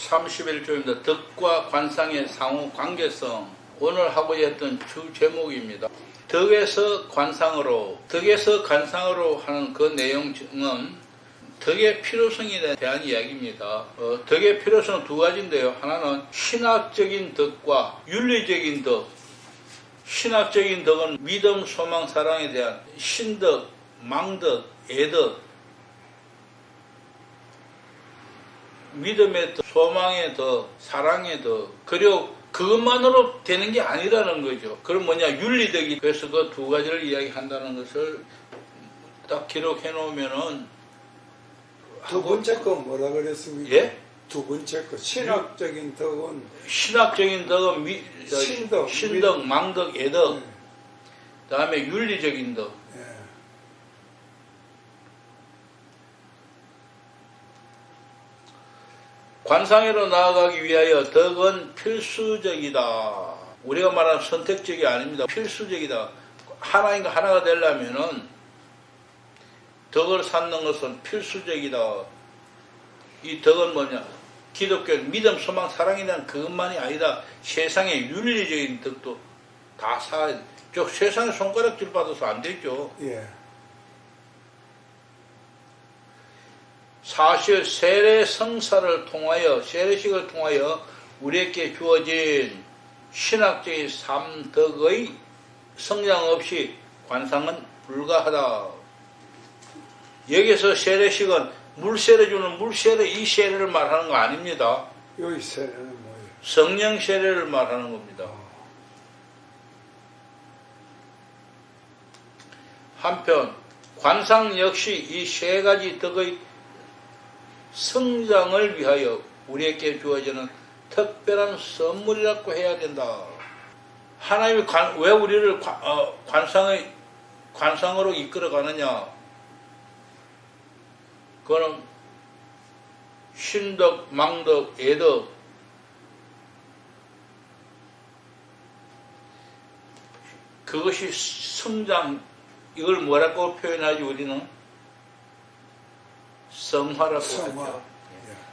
31조입니다. 덕과 관상의 상호 관계성. 오늘 하고자 했던 주 제목입니다. 덕에서 관상으로 하는 그 내용은 덕의 필요성에 대한 이야기입니다. 덕의 필요성은 두 가지인데요. 하나는 신학적인 덕과 윤리적인 덕. 신학적인 덕은 믿음, 소망, 사랑에 대한 신덕, 망덕, 애덕. 믿음의 덕, 소망의 덕, 사랑의 덕. 그리고 그것만으로 되는 게 아니라는 거죠. 그럼 뭐냐? 윤리덕이. 그래서 그 두 가지를 이야기한다는 것을 딱 기록해 놓으면은. 두 번째 거 뭐라 그랬습니까? 예? 두 번째 거 신학적인 덕은 신덕, 망덕, 애덕. 네. 다음에 윤리적인 덕. 예. 관상으로 나아가기 위하여 덕은 필수적이다. 우리가 말하는 선택적이 아닙니다. 필수적이다. 하나인가 하나가 되려면은 덕을 쌓는 것은 필수적이다. 이 덕은 뭐냐? 기독교 믿음, 소망, 사랑에 대한 그것만이 아니다. 세상의 윤리적인 덕도 다 쌓아야 돼. 세상에 손가락질 받아서 안 되죠. 예. 사실 세례 성사를 통하여, 세례식을 통하여 우리에게 주어진 신학적인 삼덕의 성장 없이 관상은 불가하다. 여기서 세례식은 물세례 주는 물세례, 이 세례를 말하는 거 아닙니다. 여기 세례는 뭐예요? 성령 세례를 말하는 겁니다. 한편 관상 역시 이 세 가지 덕의 성장을 위하여 우리에게 주어지는 특별한 선물이라고 해야 된다. 하나님이 왜 우리를 관상으로 이끌어 가느냐? 그거는 신덕, 망덕, 애덕. 그것이 성장, 이걸 뭐라고 표현하지 우리는? 성화라고 하죠.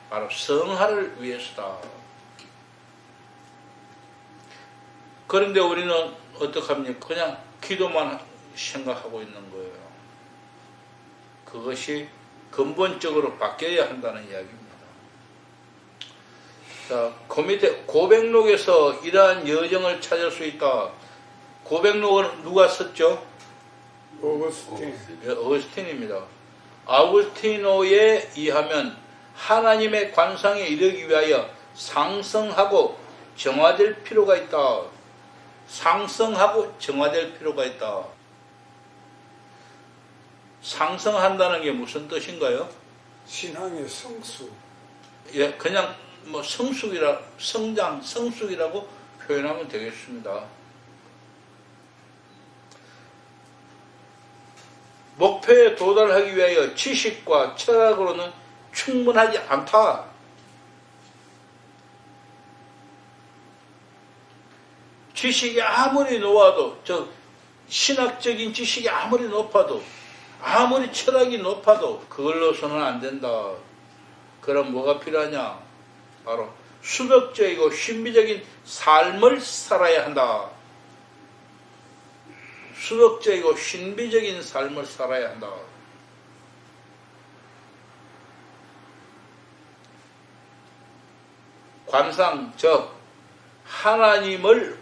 바로 성화를 위해서다. 그런데 우리는 어떡합니까? 그냥 기도만 생각하고 있는 거예요. 그것이 근본적으로 바뀌어야 한다는 이야기입니다. 자, 그 밑에 고백록에서 이러한 여정을 찾을 수 있다. 고백록은 누가 썼죠? 어거스틴입니다. 아우구스티노에 의하면 하나님의 관상에 이르기 위하여 상승하고 정화될 필요가 있다. 상승하고 정화될 필요가 있다. 상승한다는 게 무슨 뜻인가요? 신앙의 성수. 예, 그냥 뭐 성숙이라고 표현하면 되겠습니다. 목표에 도달하기 위하여 지식과 철학으로는 충분하지 않다. 지식이 아무리 높아도, 신학적인 지식이 아무리 높아도, 아무리 철학이 높아도 그걸로서는 안 된다. 그럼 뭐가 필요하냐? 바로 수덕적이고 신비적인 삶을 살아야 한다. 수덕적이고 신비적인 삶을 살아야 한다. 관상, 즉 하나님을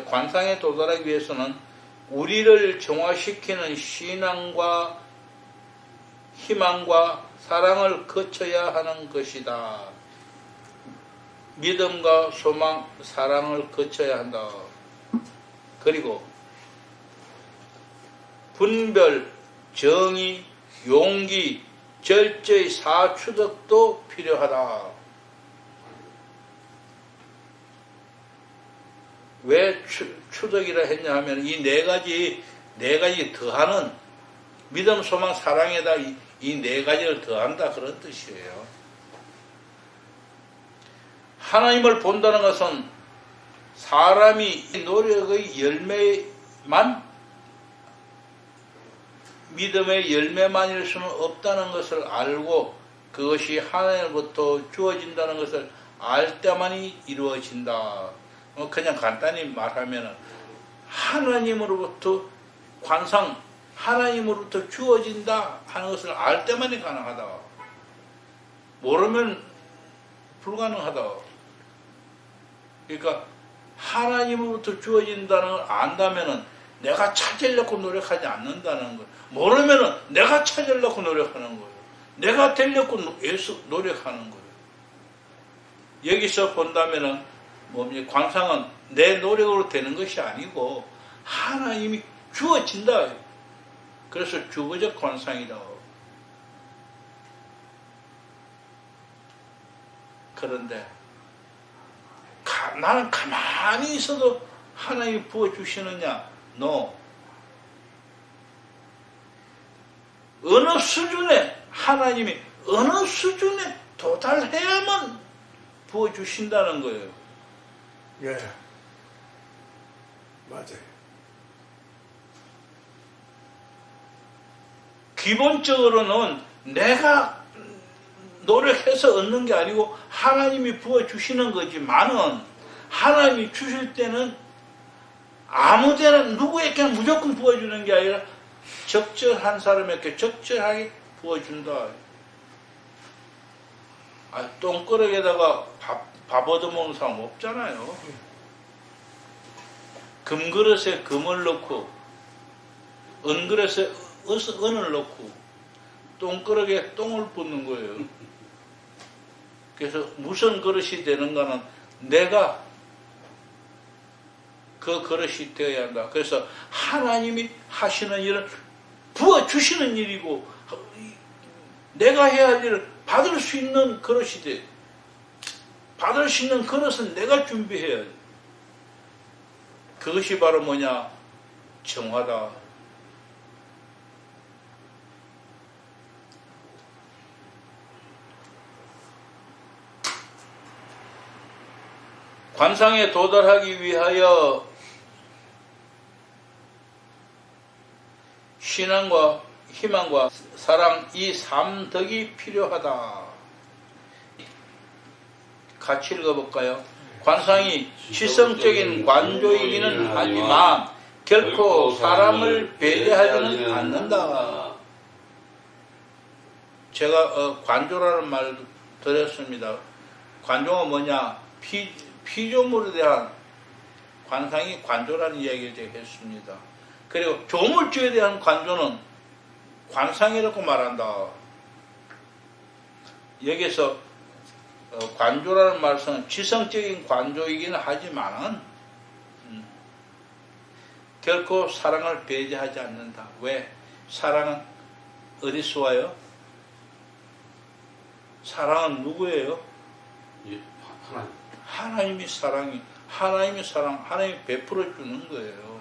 관상에 도달하기 위해서는 우리를 정화시키는 신앙과 희망과 사랑을 거쳐야 하는 것이다. 믿음과 소망, 사랑을 거쳐야 한다. 그리고 분별, 정의, 용기, 절제의 사추덕도 필요하다. 왜 추덕이라 했냐 하면 이 네 가지 더하는 믿음, 소망, 사랑에다 이 네 가지를 더한다 그런 뜻이에요. 하나님을 본다는 것은 사람이 노력의 열매만 믿음의 열매만일 수는 없다는 것을 알고 그것이 하나님으로부터 주어진다는 것을 알 때만이 이루어진다. 그냥 간단히 말하면 하나님으로부터 관상, 하나님으로부터 주어진다 하는 것을 알 때만이 가능하다. 모르면 불가능하다. 그러니까 하나님으로부터 주어진다는 걸 안다면은 내가 찾으려고 노력하지 않는다는 거예요. 모르면은 내가 찾으려고 노력하는 거예요. 내가 되려고 노력하는 거예요. 여기서 본다면은 뭡니까? 관상은 내 노력으로 되는 것이 아니고 하나님이 주어진다. 그래서 주거적 관상이다. 그런데 나는 가만히 있어도 하나님이 부어주시느냐? No. 어느 수준에 하나님이 어느 수준에 도달해야만 부어주신다는 거예요. 예. 맞아요. 기본적으로는 내가 노력해서 얻는 게 아니고 하나님이 부어주시는 거지만은 하나님이 주실 때는 아무데나 누구에게 무조건 부어주는 게 아니라 적절한 사람에게 적절하게 부어준다. 똥그릇에다가 밥 얻어먹는 사람 없잖아요. 금그릇에 금을 넣고 은그릇에 은을 넣고 똥그릇에 똥을 붓는 거예요. 그래서 무슨 그릇이 되는가는 내가 그 그릇이 되어야 한다. 그래서 하나님이 하시는 일은 부어주시는 일이고 내가 해야 할 일을 받을 수 있는 그릇이 돼. 받을 수 있는 그릇은 내가 준비해야 돼. 그것이 바로 뭐냐? 정화다. 관상에 도달하기 위하여 신앙과 희망과 사랑 이 3덕이 필요하다. 같이 읽어볼까요? 관상이 지성적인 관조이기는 하지만 결코 사람을 배려하지는 않는다. 제가 관조라는 말을 드렸습니다. 관조가 뭐냐? 피조물에 대한 관상이 관조라는 이야기를 제가 했습니다. 그리고 조물주에 대한 관조는 관상이라고 말한다. 여기서 관조라는 말씀은 지성적인 관조이기는 하지만은 결코 사랑을 배제하지 않는다. 왜? 사랑은 어디서 와요? 사랑은 누구예요? 예, 하나님. 하나님이 사랑, 하나님이 베풀어 주는 거예요.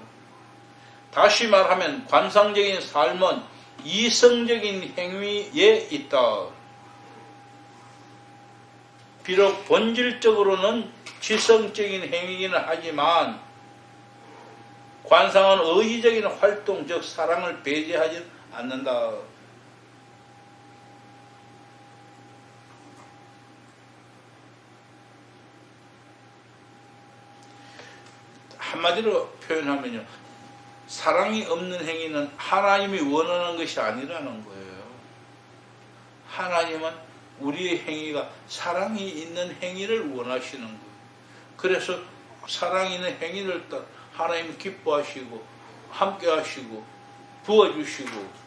다시 말하면 관상적인 삶은 이성적인 행위에 있다. 비록 본질적으로는 지성적인 행위이기는 하지만 관상은 의지적인 활동, 즉 사랑을 배제하지 않는다. 한마디로 표현하면요, 사랑이 없는 행위는 하나님이 원하는 것이 아니라는 거예요. 하나님은 우리의 행위가 사랑이 있는 행위를 원하시는 거예요. 그래서 사랑이 있는 행위를 하나님이 기뻐하시고 함께 하시고 부어주시고,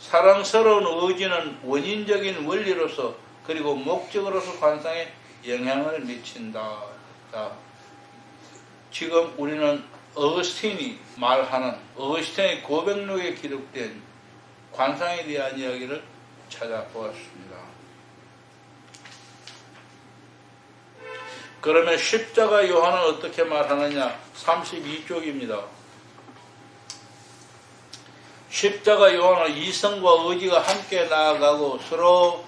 사랑스러운 의지는 원인적인 원리로서 그리고 목적으로서 관상에 영향을 미친다. 자, 지금 우리는 어거스틴이 말하는 어거스틴의 고백록에 기록된 관상에 대한 이야기를 찾아보았습니다. 그러면 십자가 요한은 어떻게 말하느냐? 32쪽입니다. 십자가 요한은 이성과 의지가 함께 나아가고 서로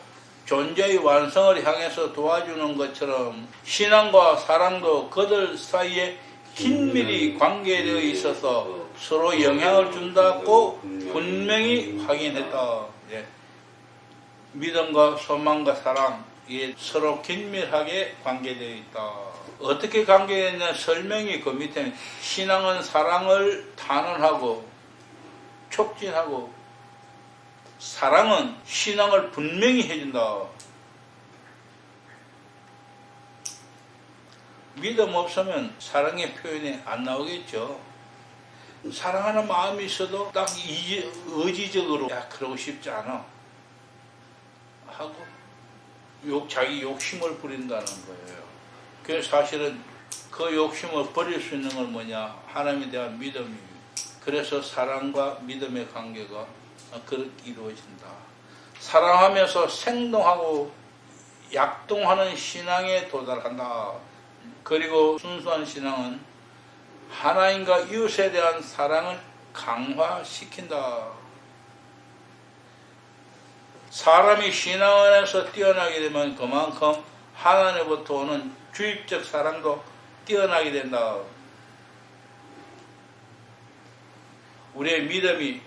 존재의 완성을 향해서 도와주는 것처럼 신앙과 사랑도 그들 사이에 긴밀히 관계되어 있어서 서로 영향을 준다고 분명히 확인했다. 예. 믿음과 소망과 사랑, 이게 서로 긴밀하게 관계되어 있다. 어떻게 관계되느냐 설명이 그 밑에는 신앙은 사랑을 탄원하고 촉진하고 사랑은 신앙을 분명히 해준다. 믿음 없으면 사랑의 표현이 안 나오겠죠. 사랑하는 마음이 있어도 딱 의지적으로 야 그러고 싶지 않아 하고 자기 욕심을 부린다는 거예요. 그래서 사실은 그 욕심을 버릴 수 있는 건 뭐냐? 하나님에 대한 믿음입니다. 그래서 사랑과 믿음의 관계가 그렇게 이루어진다. 사랑하면서 생동하고 약동하는 신앙에 도달한다. 그리고 순수한 신앙은 하나님과 이웃에 대한 사랑을 강화시킨다. 사람이 신앙 안에서 뛰어나게 되면 그만큼 하나님으로부터 오는 주입적 사랑도 뛰어나게 된다. 우리의 믿음이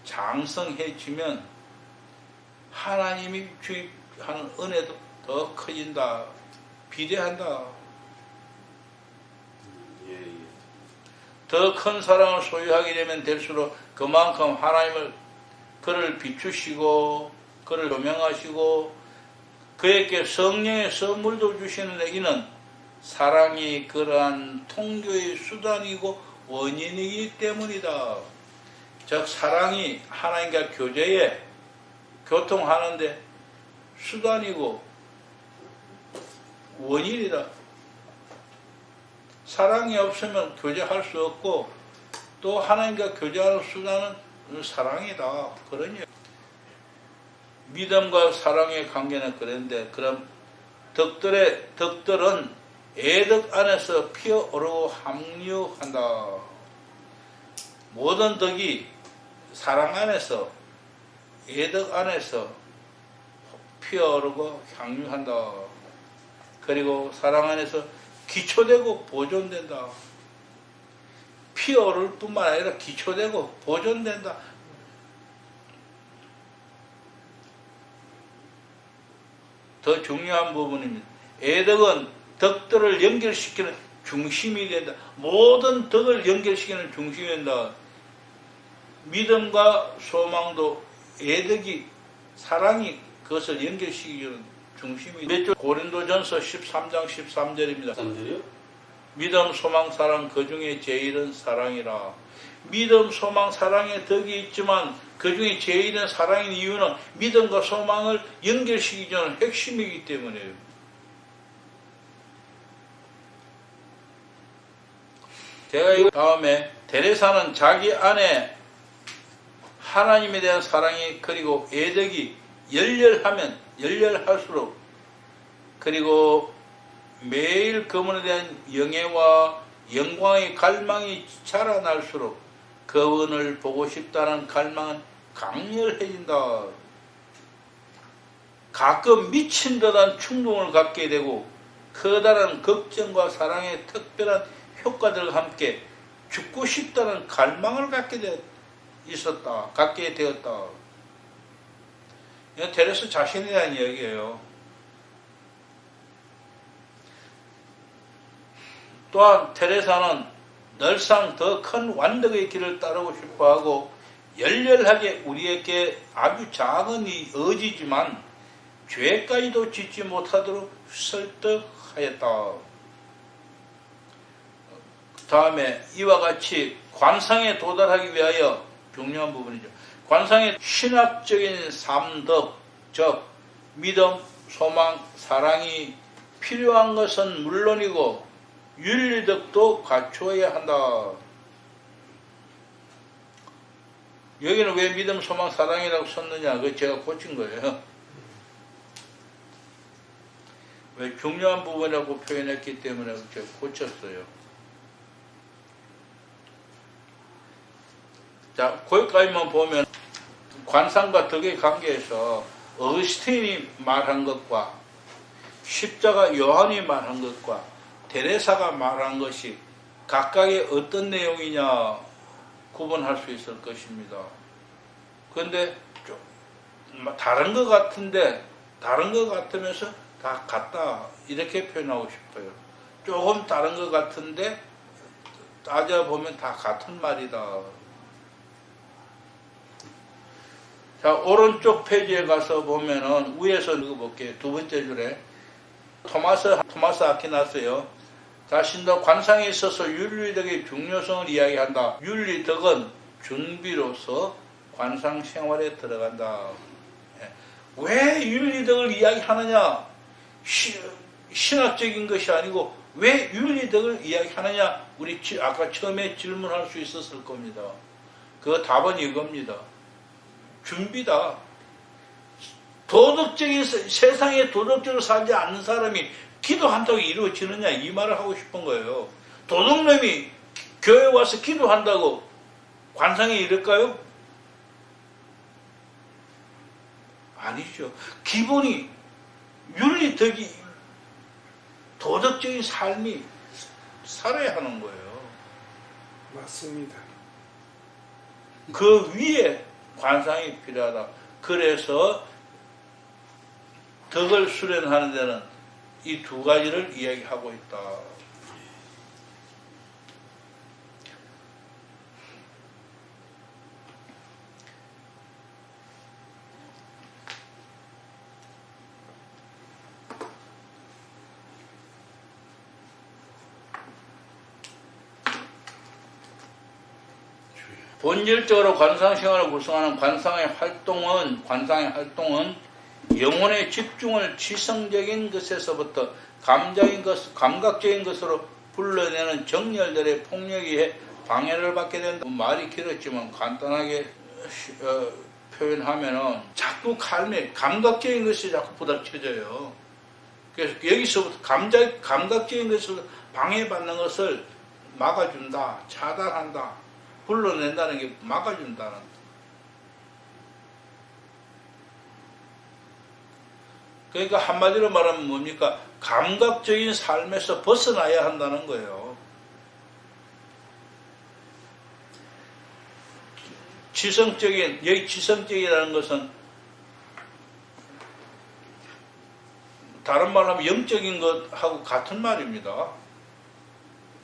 장성해지면 하나님이 주입하는 은혜도 더 커진다. 비대한다. 더 큰 사랑을 소유하게 되면 될수록 그만큼 하나님을 그를 비추시고 그를 조명하시고 그에게 성령의 선물도 주시는데 이는 사랑이 그러한 통교의 수단이고 원인이기 때문이다. 즉 사랑이 하나님과 교제에 교통하는데 수단이고 원인이다. 사랑이 없으면 교제할 수 없고 또 하나님과 교제하는 수단은 사랑이다. 그런 얘기. 믿음과 사랑의 관계는 그런데 그럼 덕들은 애덕 안에서 피어오르고 합류한다. 모든 덕이 사랑 안에서 애덕 안에서 피어오르고 향유한다. 그리고 사랑 안에서 기초되고 보존된다. 피어오를 뿐만 아니라 기초되고 보존된다. 더 중요한 부분입니다. 애덕은 덕들을 연결시키는 중심이 된다. 모든 덕을 연결시키는 중심이 된다. 믿음과 소망도 애덕이 사랑이 그것을 연결시키는 중심이 된다. 고린도전서 13장 13절입니다. 13절이요? 믿음, 소망, 사랑 그 중에 제일은 사랑이라. 믿음, 소망, 사랑의 덕이 있지만 그 중에 제일은 사랑인 이유는 믿음과 소망을 연결시키기 위한 핵심이기 때문이에요. 제가 이 다음에 테레사는 자기 안에 하나님에 대한 사랑이 그리고 애덕이 열렬할수록 그리고 매일 그분에 대한 영예와 영광의 갈망이 자라날수록 그분을 보고 싶다는 갈망은 강렬해진다. 가끔 미친 듯한 충동을 갖게 되고 커다란 걱정과 사랑의 특별한 효과들과 함께 죽고 싶다는 갈망을 갖게 되었다. 이건 테레사 자신에 대한 이야기예요. 또한 테레사는 늘상 더 큰 완덕의 길을 따르고 싶어하고 열렬하게 우리에게 아주 작은 이 의지지만 죄까지도 짓지 못하도록 설득하였다. 다음에 이와 같이 관상에 도달하기 위하여 중요한 부분이죠. 관상의 신학적인 삼덕, 즉 믿음, 소망, 사랑이 필요한 것은 물론이고 윤리덕도 갖추어야 한다. 여기는 왜 믿음, 소망, 사랑이라고 썼느냐? 그거 제가 고친 거예요. 왜 중요한 부분이라고 표현했기 때문에 제가 고쳤어요. 자, 거기까지만 보면 관상과 덕의 관계에서 어거스틴이 말한 것과 십자가 요한이 말한 것과 테레사가 말한 것이 각각의 어떤 내용이냐 구분할 수 있을 것입니다. 그런데 좀 다른 것 같은데 다른 것 같으면서 다 같다 이렇게 표현하고 싶어요. 조금 다른 것 같은데 따져보면 다 같은 말이다. 자, 오른쪽 페이지에 가서 보면은 위에서 읽어볼게요. 두 번째 줄에 토마스 아퀴나스요. 자신도 관상에 있어서 윤리덕의 중요성을 이야기한다. 윤리덕은 준비로서 관상 생활에 들어간다. 왜 윤리덕을 이야기하느냐? 신학적인 것이 아니고 왜 윤리덕을 이야기하느냐? 우리 아까 처음에 질문할 수 있었을 겁니다. 그 답은 이겁니다. 준비다. 도덕적인 세상에 도덕적으로 살지 않는 사람이 기도한다고 이루어지느냐 이 말을 하고 싶은 거예요. 도둑놈이 교회 와서 기도한다고 관상에 이를까요? 아니죠. 기본이 윤리덕이 도덕적인 삶이 살아야 하는 거예요. 맞습니다. 그 위에 관상이 필요하다. 그래서 덕을 수련하는 데는 이 두 가지를 이야기하고 있다. 본질적으로 관상생활을 구성하는 관상의 활동은 영혼의 집중을 지성적인 것에서부터 감각적인 것으로 불러내는 정열들의 폭력에 의해 방해를 받게 된다. 말이 길었지만 간단하게 표현하면은 자꾸 감각적인 것이 자꾸 부닥쳐져요. 그래서 여기서부터 감각적인 것을 방해받는 것을 막아준다, 차단한다. 불러낸다는 게 막아준다는. 그러니까 한마디로 말하면 뭡니까? 감각적인 삶에서 벗어나야 한다는 거예요. 여기 지성적이라는 것은 다른 말로 하면 영적인 것하고 같은 말입니다.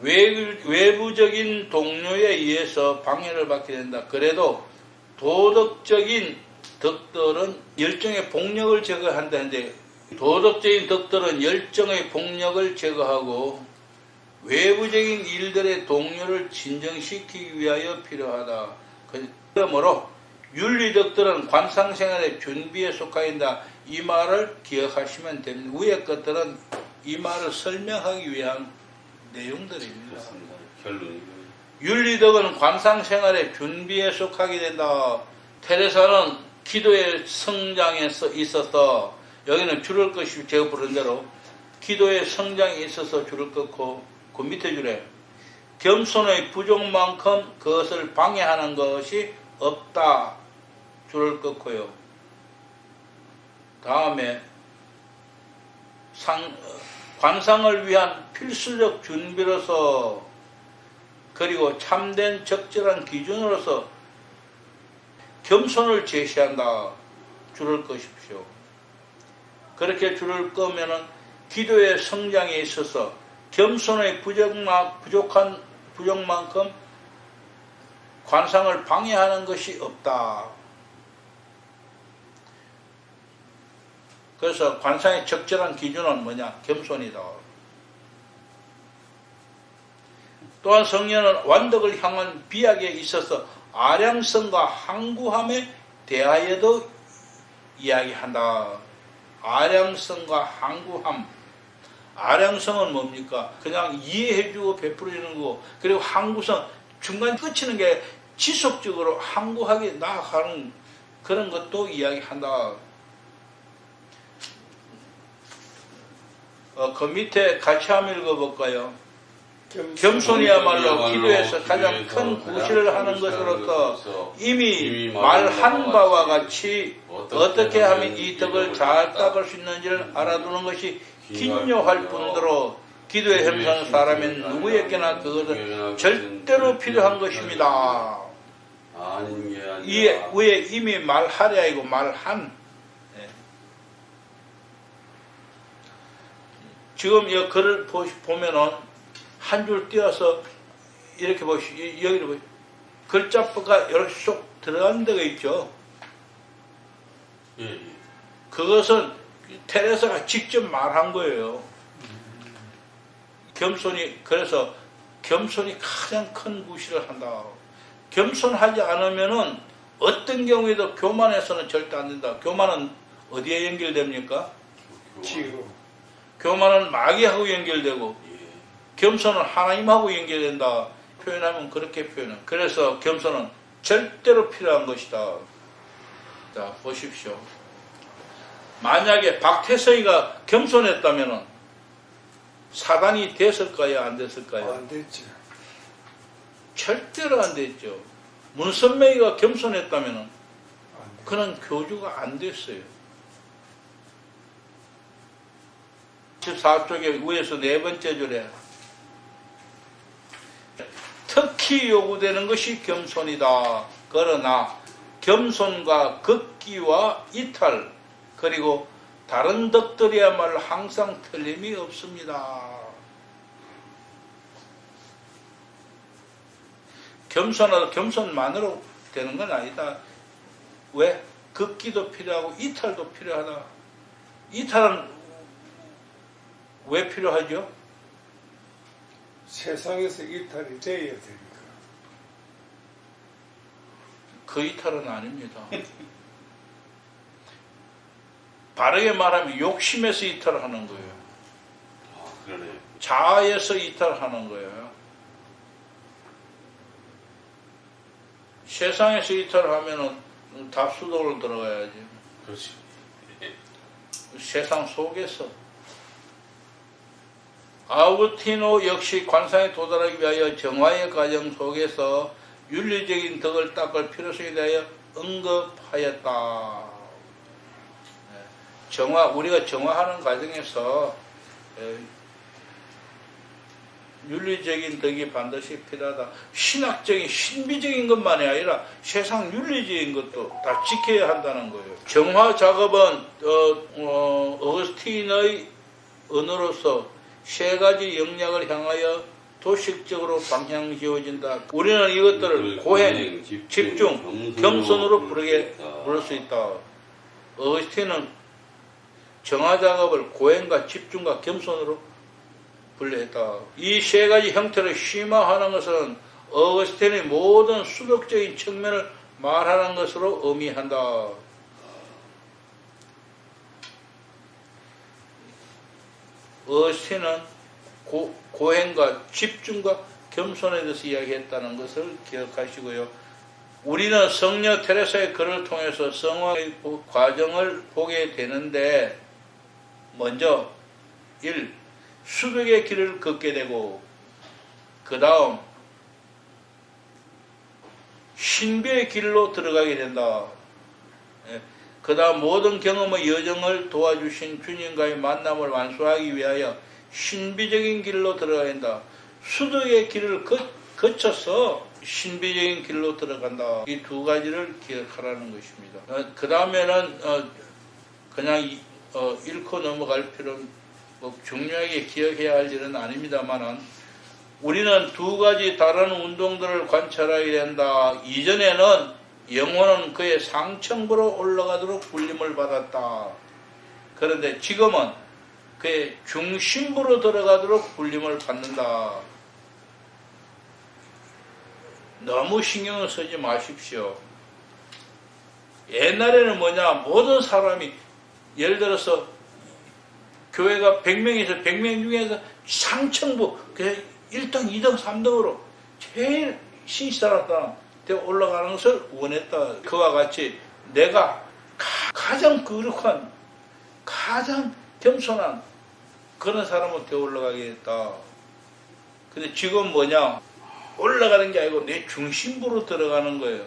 외부적인 동료에 의해서 방해를 받게 된다. 그래도 도덕적인 덕들은 열정의 폭력을 제거한다는데 도덕적인 덕들은 열정의 폭력을 제거하고 외부적인 일들의 동료를 진정시키기 위하여 필요하다. 그러므로 윤리덕들은 관상생활의 준비에 속하인다. 이 말을 기억하시면 됩니다. 위의 것들은 이 말을 설명하기 위한 내용들입니다. 그렇습니다. 결론이 윤리덕은 관상생활의 준비에 속하게 된다. 테레사는 기도의 성장에 있어서 여기는 줄을 것이 제가 부른 대로 기도의 성장에 있어서 줄을 끊고 그 밑에 줄에 겸손의 부족만큼 그것을 방해하는 것이 없다. 줄을 끊고요. 다음에 관상을 위한 필수적 준비로서 그리고 참된 적절한 기준으로서 겸손을 제시한다. 줄을 꺼십시오. 그렇게 줄을 끄면은 기도의 성장에 있어서 겸손의 부족만큼 관상을 방해하는 것이 없다. 그래서 관상의 적절한 기준은 뭐냐? 겸손이다. 또한 성령은 완덕을 향한 비약에 있어서 아량성과 항구함에 대하여도 이야기한다. 아량성과 항구함. 아량성은 뭡니까? 그냥 이해해주고 베풀어주는 거고, 그리고 항구성, 중간 끝이는 게 지속적으로 항구하게 나아가는 그런 것도 이야기한다. 그 밑에 같이 한번 읽어볼까요? 겸손이야말로 기도에서 가장 큰 구실을 하는 것으로서 이미 말한 바와 같이 어떻게 하면 이 덕을 잘 닦을 수 있는지를 알아두는 것이 긴요할 뿐더러 기도의 형상 사람인 누구에게나 그것은 절대로 필요한 것입니다. 아닌 게 아니라. 이 위에 이미 말하랴 이고 말한. 예. 지금 이 글을 보면은 한 줄 띄어서 이렇게 여기를 보시. 글자가 이렇게 쏙 들어가는 데가 있죠. 예, 예. 그것은 테레사가 직접 말한 거예요. 그래서 겸손이 가장 큰 구실을 한다. 겸손하지 않으면은 어떤 경우에도 교만해서는 절대 안 된다. 교만은 어디에 연결됩니까? 지로. 교만은 마귀하고 연결되고, 예. 겸손은 하나님하고 연결된다. 표현하면 그렇게 표현해. 그래서 겸손은 절대로 필요한 것이다. 자, 보십시오. 만약에 박태서이가 겸손했다면 사단이 됐을까요? 안 됐을까요? 안 됐죠. 절대로 안 됐죠. 문선명이가 겸손했다면 안 됐죠. 그는 교주가 안 됐어요. 14쪽에 위에서 네 번째 줄에 특히 요구되는 것이 겸손이다. 그러나 겸손과 극기와 이탈 그리고 다른 덕들이야말로 항상 틀림이 없습니다. 겸손하다 겸손만으로 되는 건 아니다. 왜? 극기도 필요하고 이탈도 필요하다. 이탈은 왜 필요하죠? 세상에서 이탈이 돼야 되니까. 그 이탈은 아닙니다. 바르게 말하면 욕심에서 이탈하는 거예요. 아, 그러네. 자아에서 이탈하는 거예요. 세상에서 이탈하면은 답수도로 들어가야지. 그렇지. 예. 세상 속에서. 아우구스티노 역시 관상에 도달하기 위하여 정화의 과정 속에서 윤리적인 덕을 닦을 필요성에 대하여 언급하였다. 우리가 정화하는 과정에서 윤리적인 덕이 반드시 필요하다. 신학적인, 신비적인 것만이 아니라 세상 윤리적인 것도 다 지켜야 한다는 거예요. 정화 작업은 어거스틴의 언어로서 세 가지 영역을 향하여 도식적으로 방향 지어진다. 우리는 이것들을 고행, 집중, 겸손으로 부를 수 있다. 어거스틴은 정화 작업을 고행과 집중과 겸손으로 분류했다. 이 세 가지 형태를 심화하는 것은 어거스틴의 모든 수덕적인 측면을 말하는 것으로 의미한다. 어거스틴은 고행과 집중과 겸손에 대해서 이야기했다는 것을 기억하시고요. 우리는 성녀 테레사의 글을 통해서 성화의 과정을 보게 되는데 먼저 1. 수백의 길을 걷게 되고 그 다음 신비의 길로 들어가게 된다. 그 다음 모든 경험의 여정을 도와주신 주님과의 만남을 완수하기 위하여 신비적인 길로 들어가야 된다. 수덕의 길을 거쳐서 신비적인 길로 들어간다. 이 두 가지를 기억하라는 것입니다. 그 다음에는 그냥 읽고 넘어갈 필요는 중요하게 기억해야 할 일은 아닙니다만은 우리는 두 가지 다른 운동들을 관찰하게 된다. 이전에는 영혼은 그의 상층부로 올라가도록 불림을 받았다. 그런데 지금은 그의 중심부로 들어가도록 불림을 받는다. 너무 신경을 쓰지 마십시오. 옛날에는 모든 사람이 예를 들어서 교회가 100명에서 100명 중에서 상층부 1등, 2등, 3등으로 제일 신실한 사람 되어 올라가는 것을 원했다. 그와 같이 내가 가장 거룩한 가장 겸손한 그런 사람은 되어 올라가게 했다. 근데 지금 올라가는 게 아니고 내 중심부로 들어가는 거예요.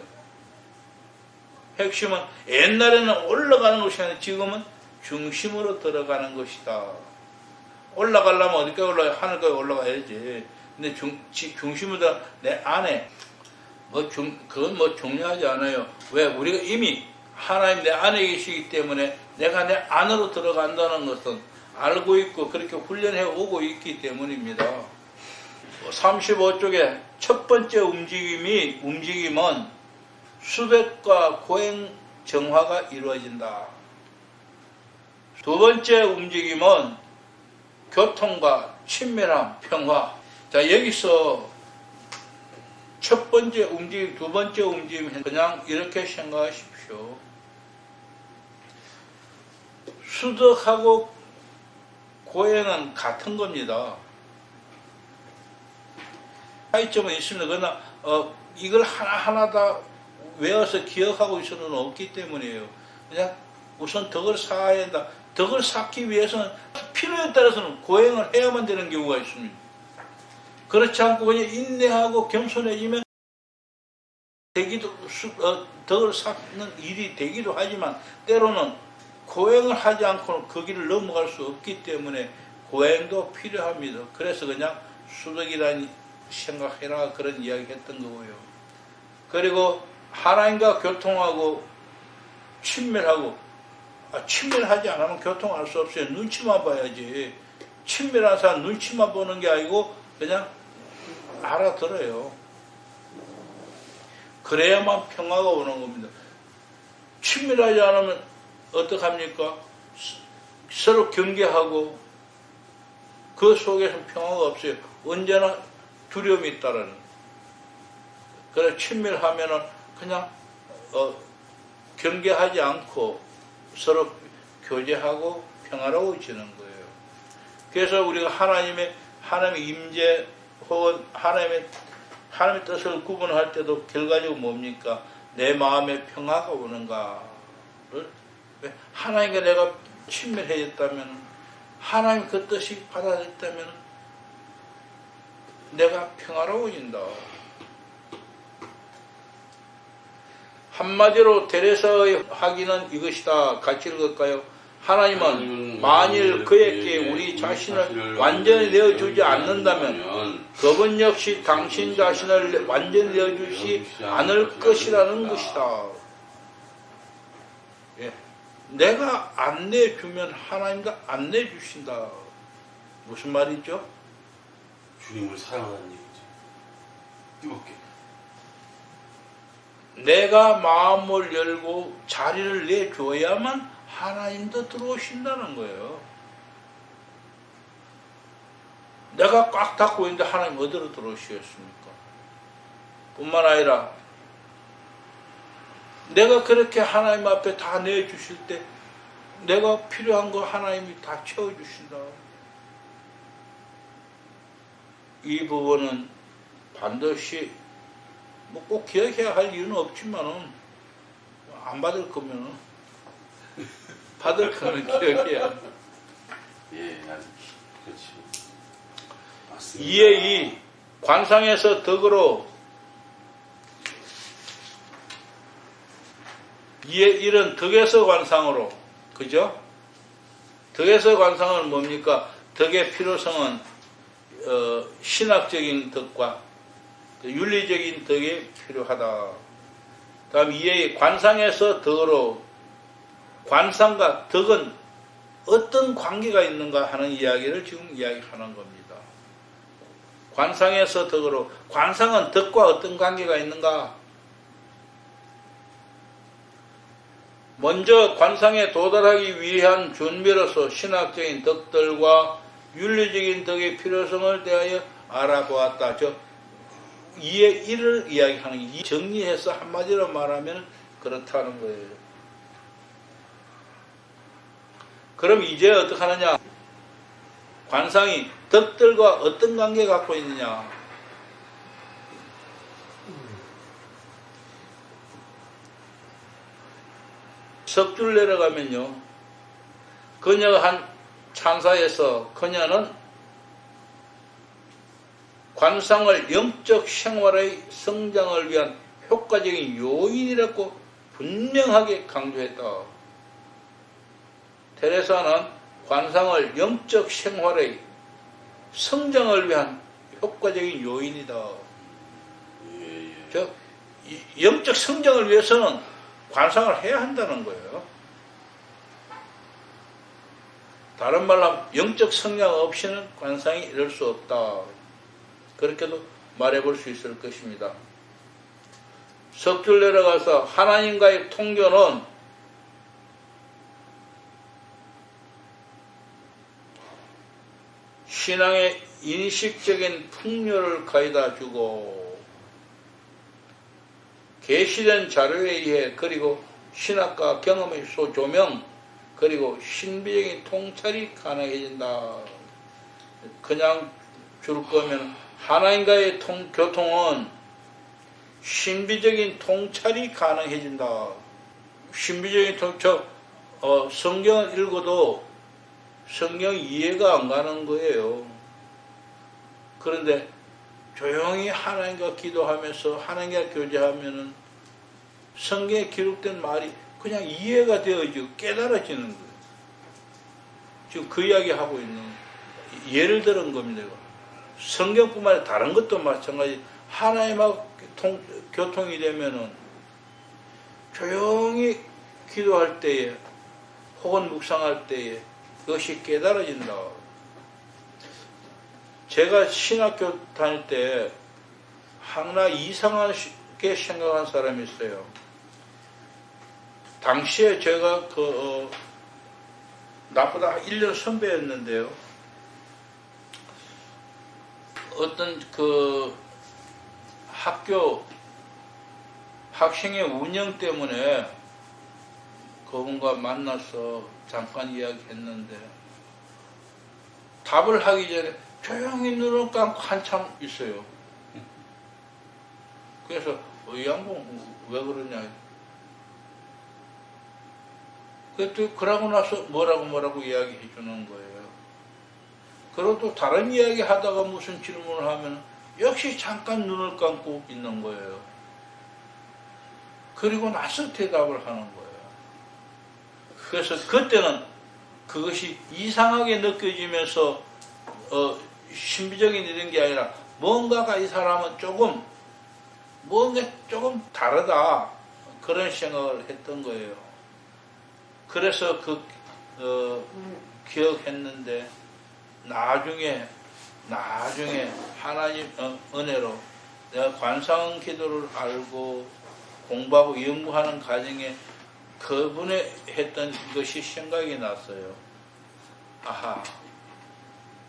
핵심은 옛날에는 올라가는 것이 아니라 지금은 중심으로 들어가는 것이다. 올라가려면 어디까지 올라가야 하늘까지 올라가야지. 근데 중심보다 내 안에 그건 뭐 중요하지 않아요. 왜? 우리가 이미 하나님 내 안에 계시기 때문에 내가 내 안으로 들어간다는 것은 알고 있고 그렇게 훈련해 오고 있기 때문입니다. 35쪽에 첫 번째 움직임은 수백과 고행 정화가 이루어진다. 두 번째 움직임은 교통과 친밀함, 평화. 자, 여기서 첫 번째 움직임, 두 번째 움직임, 그냥 이렇게 생각하십시오. 수덕하고 고행은 같은 겁니다. 차이점은 있습니다. 그러나 이걸 하나하나 다 외워서 기억하고 있을 수는 없기 때문이에요. 그냥 우선 덕을 쌓아야 한다. 덕을 쌓기 위해서는 필요에 따라서는 고행을 해야만 되는 경우가 있습니다. 그렇지 않고 그냥 인내하고 겸손해지면 덕을 쌓는 일이 되기도 하지만 때로는 고행을 하지 않고는 그 길을 넘어갈 수 없기 때문에 고행도 필요합니다. 그래서 그냥 수덕이라는 생각해라 그런 이야기 했던 거고요. 그리고 하나님과 교통하고 친밀하고 친밀하지 않으면 교통할 수 없어요. 눈치만 봐야지. 친밀한 사람 눈치만 보는 게 아니고 그냥 알아들어요. 그래야만 평화가 오는 겁니다. 친밀하지 않으면 어떡합니까? 서로 경계하고 그 속에서 평화가 없어요. 언제나 두려움이 있다라는. 그래 친밀하면은 그냥 경계하지 않고 서로 교제하고 평화로워지는 거예요. 그래서 우리가 하나님의 임재 혹은 하나님의 뜻을 구분할 때도 결과적으로 뭡니까? 내 마음에 평화가 오는가를 하나님과 내가 친밀해졌다면 하나님 그 뜻이 받아들였다면 내가 평화로워진다. 한마디로 테레사의 확인은 이것이다. 같이 읽을까요? 하나님은 만일 그에게 우리 자신을 완전히 내어주지 않는다면 그분 역시 당신 자신을 완전히 내어주지 않을 것이라는 것이다. 예. 내가 안 내주면 하나님도 안 내주신다. 무슨 말이죠? 주님을 사랑하는 얘기죠. 뜨겁게. 내가 마음을 열고 자리를 내줘야만 하나님도 들어오신다는 거예요. 내가 꽉 닫고 있는데 하나님 어디로 들어오시겠습니까? 뿐만 아니라 내가 그렇게 하나님 앞에 다 내주실 때 내가 필요한 거 하나님이 다 채워주신다. 이 부분은 반드시 뭐 꼭 기억해야 할 이유는 없지만은 안 받을 거면은 받을 거는 기억해야. 예, 그렇지. 맞습니다. 이에 이 관상에서 덕으로 이에 이런 덕에서 관상으로, 그죠? 덕에서 관상은 뭡니까? 덕의 필요성은 신학적인 덕과 윤리적인 덕이 필요하다. 다음 이에 관상에서 덕으로 관상과 덕은 어떤 관계가 있는가 하는 이야기를 지금 이야기하는 겁니다. 관상에서 덕으로 관상은 덕과 어떤 관계가 있는가? 먼저 관상에 도달하기 위한 준비로서 신학적인 덕들과 윤리적인 덕의 필요성을 대하여 알아보았다. 이에 이를 이야기하는, 이 정리해서 한마디로 말하면 그렇다는 거예요. 그럼 이제 어떻게 하느냐? 관상이 덕들과 어떤 관계 갖고 있느냐? 석줄 내려가면요, 그녀가 한 찬사에서 그녀는 관상을 영적 생활의 성장을 위한 효과적인 요인이라고 분명하게 강조했다. 테레사는 관상을 영적 생활의 성장을 위한 효과적인 요인이다. 예, 예. 즉 영적 성장을 위해서는 관상을 해야 한다는 거예요. 다른 말로 하면 영적 성장 없이는 관상이 이룰 수 없다. 그렇게도 말해볼 수 있을 것입니다. 섭줄 내려가서 하나님과의 통교는 신앙의 인식적인 풍요를 가져다 주고 계시된 자료에 의해 그리고 신학과 경험의 소조명 그리고 신비적인 통찰이 가능해진다. 그냥 줄 거면 하나님과의 교통은 신비적인 통찰이 가능해진다. 신비적인 통찰, 성경을 읽어도 성경 이해가 안 가는 거예요. 그런데 조용히 하나님과 기도하면서 하나님과 교제하면은 성경에 기록된 말이 그냥 이해가 되어지고 깨달아지는 거예요. 지금 그 이야기 하고 있는 예를 들은 겁니다. 성경뿐만 아니라 다른 것도 마찬가지. 하나님하고 교통이 되면은 조용히 기도할 때에 혹은 묵상할 때에 그것이 깨달아진다. 제가 신학교 다닐 때 하나 이상하게 생각한 사람이 있어요. 당시에 제가 나보다 1년 선배였는데요. 어떤 학교 학생의 운영 때문에 그분과 만나서 잠깐 이야기했는데 답을 하기 전에 조용히 눈을 감고 한참 있어요. 그래서 이 양반 왜 그러냐. 그러고 나서 뭐라고 이야기해 주는 거예요. 그리고 또 다른 이야기 하다가 무슨 질문을 하면 역시 잠깐 눈을 감고 있는 거예요. 그리고 나서 대답을 하는 거예요. 그래서 그때는 그것이 이상하게 느껴지면서 신비적인 이런 게 아니라 뭔가가 이 사람은 뭔가 조금 다르다 그런 생각을 했던 거예요. 그래서 기억했는데 나중에 하나님 은혜로 내가 관상 기도를 알고 공부하고 연구하는 과정에 그분의 했던 것이 생각이 났어요. 아하,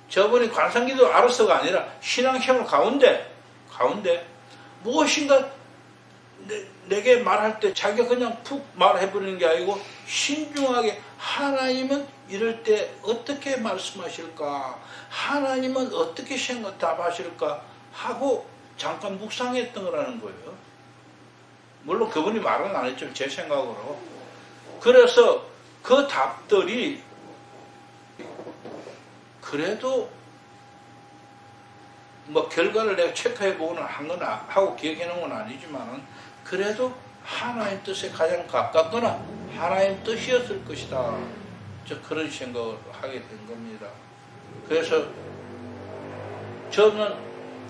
저분이 관상 기도 알아서가 아니라 신앙생활 가운데 무엇인가 내게 말할 때 자기가 그냥 푹 말해버리는 게 아니고 신중하게 하나님은 이럴 때 어떻게 말씀하실까? 하나님은 어떻게 답하실까? 하고 잠깐 묵상했던 거라는 거예요. 물론 그분이 말은 안 했지만 제 생각으로. 그래서 그 답들이 그래도 뭐 결과를 내가 체크해보고는 하고 기억해놓은 건 아니지만은 그래도 하나님 뜻에 가장 가깝거나 하나님 뜻이었을 것이다. 저 그런 생각을 하게 된 겁니다. 그래서 저는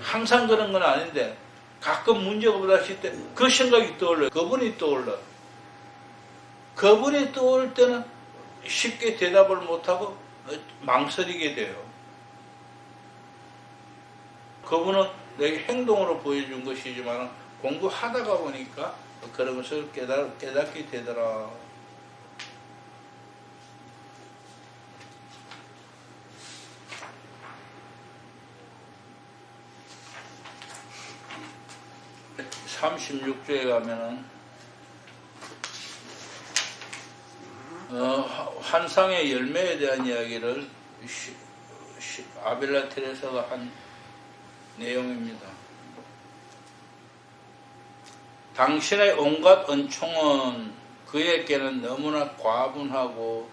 항상 그런 건 아닌데 가끔 문제가 부닥칠 때 그 생각이 떠올라요. 그분이 떠올라요. 그분이 떠올 때는 쉽게 대답을 못하고 망설이게 돼요. 그분은 내게 행동으로 보여준 것이지만 공부하다가 보니까 그런 것을 깨닫게 되더라. (36조에) 가면은 환상의 열매에 대한 이야기를 아빌라 테레사가 한 내용입니다. 당신의 온갖 은총은 그에게는 너무나 과분하고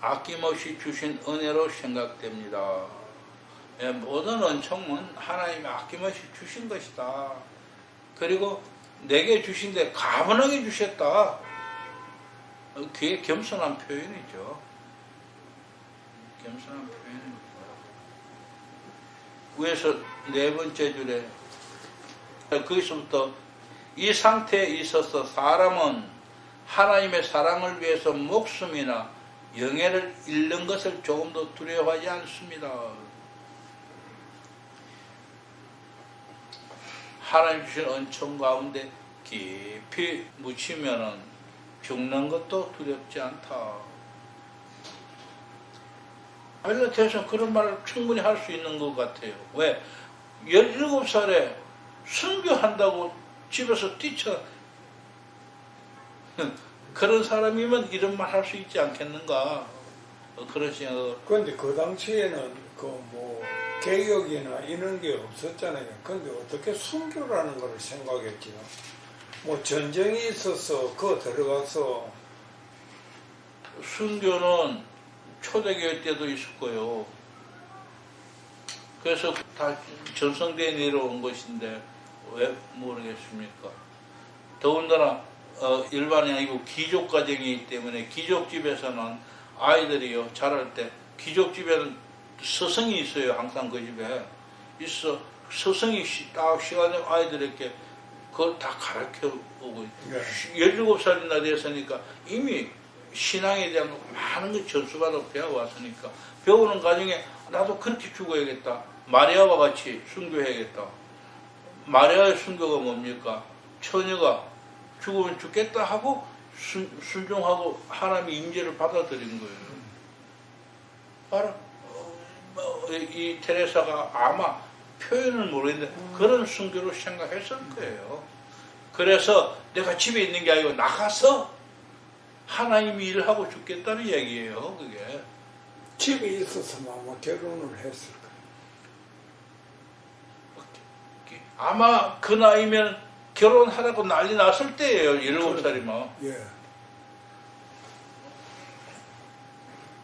아낌없이 주신 은혜로 생각됩니다. 모든 은총은 하나님이 아낌없이 주신 것이다. 그리고 내게 주신데 과분하게 주셨다. 그게 겸손한 표현이죠. 겸손한 표현입니다. 위에서 네 번째 줄에 거기서부터 이 상태에 있어서 사람은 하나님의 사랑을 위해서 목숨이나 영예를 잃는 것을 조금도 두려워하지 않습니다. 하나님 주신 은총 가운데 깊이 묻히면은 죽는 것도 두렵지 않다. 필라테스는 그런 말을 충분히 할 수 있는 것 같아요. 왜? 17살에 순교한다고 집에서 뛰쳐 그런 사람이면 이런 말 할 수 있지 않겠는가? 그런 생각을. 그런데 그 당시에는 개혁이나 이런 게 없었잖아요. 근데 어떻게 순교라는 걸 생각했지요? 전쟁이 있어서 들어가서. 순교는 초대교회 때도 있었고요. 그래서 다 전성대에 내려온 것인데 왜 모르겠습니까? 더군다나 일반이 아니고 귀족 가정이기 때문에 귀족집에서는 아이들이요 자랄 때 귀족집에는 스승이 있어요. 항상 그 집에 있어. 스승이 딱 시간에 아이들에게 그걸 다 가르쳐 오고 네. 17살이나 됐으니까 이미 신앙에 대한 많은 걸 전수받아 배워왔으니까 배우는 과정에 나도 그렇게 죽어야겠다. 마리아와 같이 순교해야겠다. 마리아의 순교가 뭡니까? 처녀가 죽으면 죽겠다 하고 순종하고 하나님의 임재를 받아들인 거예요. 바로 이 테레사가 아마 표현을 모르겠는데 그런 순교로 생각했을 거예요. 그래서 내가 집에 있는 게 아니고 나가서 하나님이 일을 하고 죽겠다는 얘기예요. 그게 집에 있어서 아마 결혼을 했을 거예요. 아마 그 나이면 결혼하라고 난리 났을 때예요. 17살이면. 예.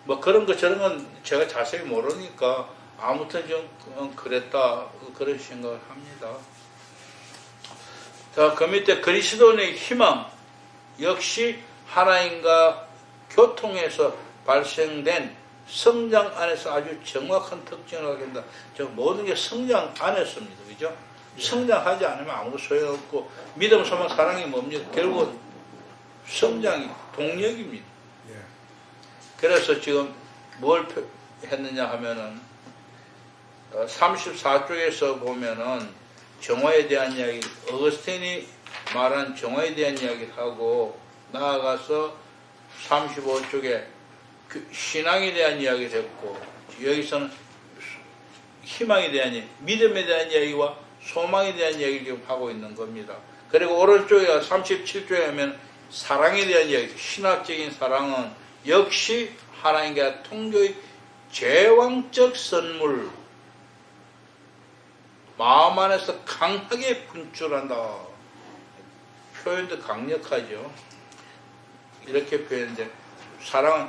뭐 그런 거 저런 건 제가 자세히 모르니까 아무튼 좀 그랬다 그런 생각을 합니다. 자, 그 밑에 그리스도인의 희망 역시 하나님과 교통해서 발생된 성장 안에서 아주 정확한 특징을 갖게 된다. 저 모든 게 성장 안에서입니다. 그죠? 성장하지 않으면 아무 소용없고 믿음, 소망, 사랑이 뭡니까? 결국은 성장이 동력입니다. 예. 그래서 지금 뭘 했느냐 하면은 34쪽에서 보면은 정화에 대한 이야기, 어거스틴이 말한 정화에 대한 이야기를 하고 나아가서 35쪽에 신앙에 대한 이야기를 했고 여기서는 희망에 대한 이야기, 믿음에 대한 이야기와 소망에 대한 이야기를 지금 하고 있는 겁니다. 그리고 오른쪽에 37쪽에 하면 사랑에 대한 이야기, 신학적인 사랑은 역시 하나님과 통교의 제왕적 선물, 마음 안에서 강하게 분출한다. 표현도 강력하죠. 이렇게 표현돼. 사랑은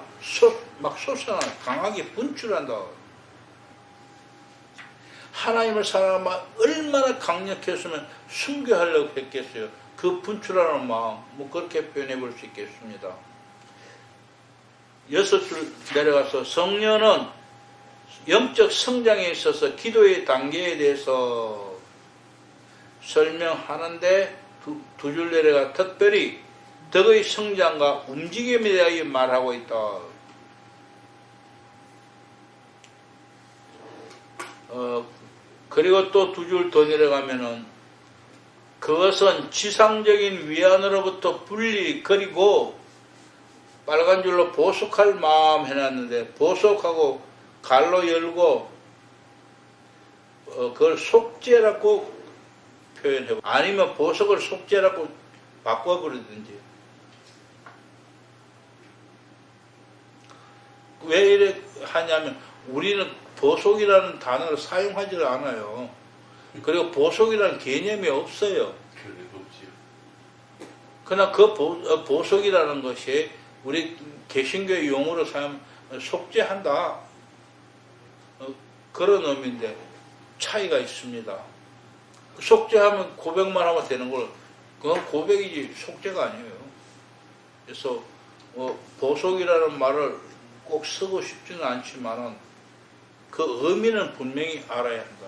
막 솟아나 강하게 분출한다. 하나님을 사랑하면 얼마나 강력했으면 순교하려고 했겠어요. 그 분출하는 마음, 뭐 그렇게 표현해 볼 수 있겠습니다. 6줄 내려가서 성령은 영적 성장에 있어서 기도의 단계에 대해서 설명하는데 두 줄 내려가 특별히 덕의 성장과 움직임에 대하여 말하고 있다. 그리고 또 두 줄 더 내려가면은 그것은 지상적인 위안으로부터 분리 그리고 빨간 줄로 보속할 마음 해놨는데 보속하고 갈로 열고 그걸 속죄라고 표현하고 아니면 보석을 속죄라고 바꿔버리든지. 왜 이래 하냐면 우리는 보석이라는 단어를 사용하지 않아요. 그리고 보석이라는 개념이 없어요. 그러나 그 보석이라는 것이 우리 개신교의 용어로 사용 속죄한다. 그런 의미인데 차이가 있습니다. 속죄하면 고백만 하면 되는 걸 그건 고백이지 속죄가 아니에요. 그래서 보석이라는 말을 꼭 쓰고 싶지는 않지만은 그 의미는 분명히 알아야 한다.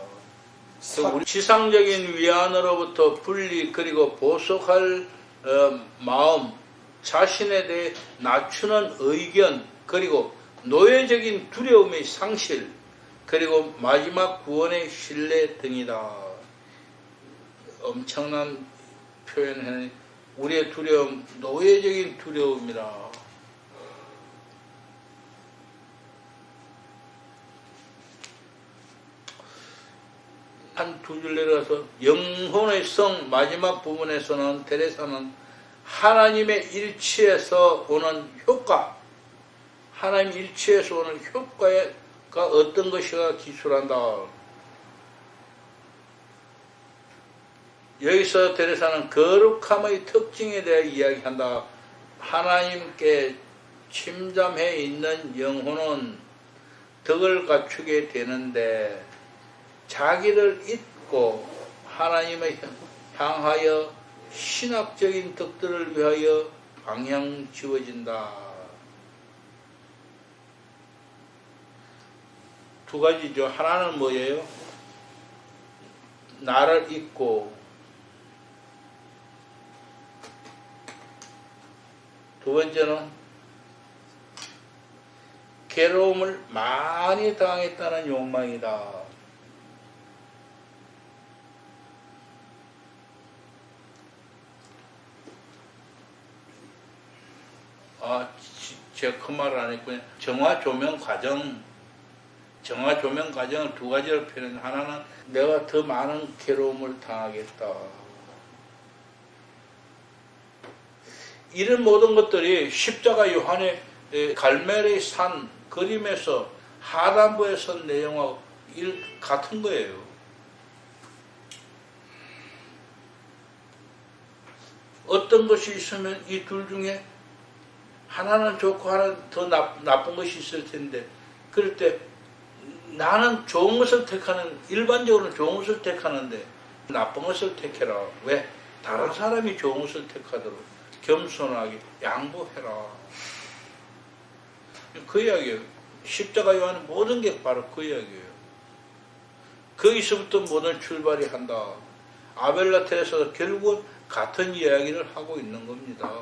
우리 지상적인 위안으로부터 분리 그리고 보속할 마음, 자신에 대해 낮추는 의견, 그리고 노예적인 두려움의 상실, 그리고 마지막 구원의 신뢰 등이다. 엄청난 표현을 우리의 두려움, 노예적인 두려움이라. 한 두 줄 내려가서 영혼의 성 마지막 부분에서는 테레사는 하나님의 일치에서 오는 효과, 하나님 일치에서 오는 효과가 어떤 것이가 기술한다. 여기서 테레사는 거룩함의 특징에 대해 이야기한다. 하나님께 침잠해 있는 영혼은 덕을 갖추게 되는데 자기를 잊고 하나님을 향하여 신학적인 덕들을 위하여 방향 지워진다. 두 가지죠. 하나는 뭐예요? 나를 잊고, 두 번째는 괴로움을 많이 당했다는 욕망이다. 제가 그 말을 안 했군요. 정화 조명 과정을 두 가지로 표현해. 하나는 내가 더 많은 괴로움을 당하겠다. 이런 모든 것들이 십자가 요한의 갈멜의 산 그림에서 하단부에 선 내용하고 같은 거예요. 어떤 것이 있으면 이 둘 중에 하나는 좋고 하나는 더 나쁜 것이 있을 텐데, 그럴 때 나는 좋은 것을 택하는, 일반적으로는 좋은 것을 택하는데 나쁜 것을 택해라. 왜? 다른 사람이 좋은 것을 택하도록 겸손하게 양보해라. 그 이야기예요. 십자가 요한의 모든 게 바로 그 이야기예요. 거기서부터 모든 출발이 한다. 아벨라 테레사가 결국은 같은 이야기를 하고 있는 겁니다.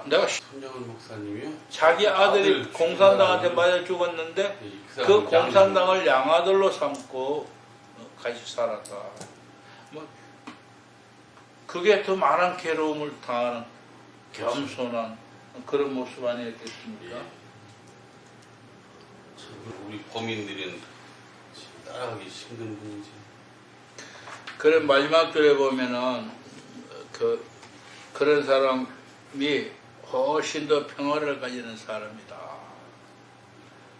내가 손정은 목사님이요? 자기 아들이 공산당한테 맞아 죽었는데 그 공산당을 양아들로 삼고 같이 살았다. 뭐 그게 더 많은 괴로움을 당하는 겸손한 그런 모습 아니었겠습니까? 예. 우리 범인들은 따라가기 힘든 분이지. 그래 마지막 줄에 보면은 그런 사람이 훨씬 더 평화를 가지는 사람이다.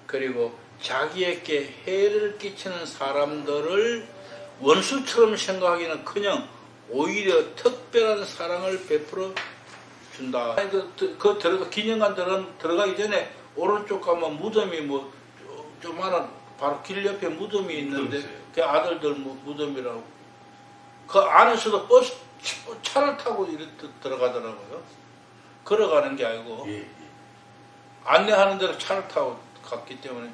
그리고 자기에게 해를 끼치는 사람들을 원수처럼 생각하기는커녕 오히려 특별한 사랑을 베풀어 준다. 기념관 들어가기 전에 오른쪽 가면 무덤이 조그마한 바로 길 옆에 무덤이 있는데 그 아들들 무덤이라고. 그 안에서도 차를 타고 들어가더라고요. 걸어가는 게 아니고 안내하는 대로 차를 타고 갔기 때문에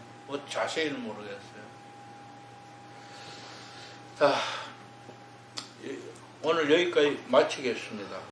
자세히는 모르겠어요. 자, 오늘 여기까지 마치겠습니다.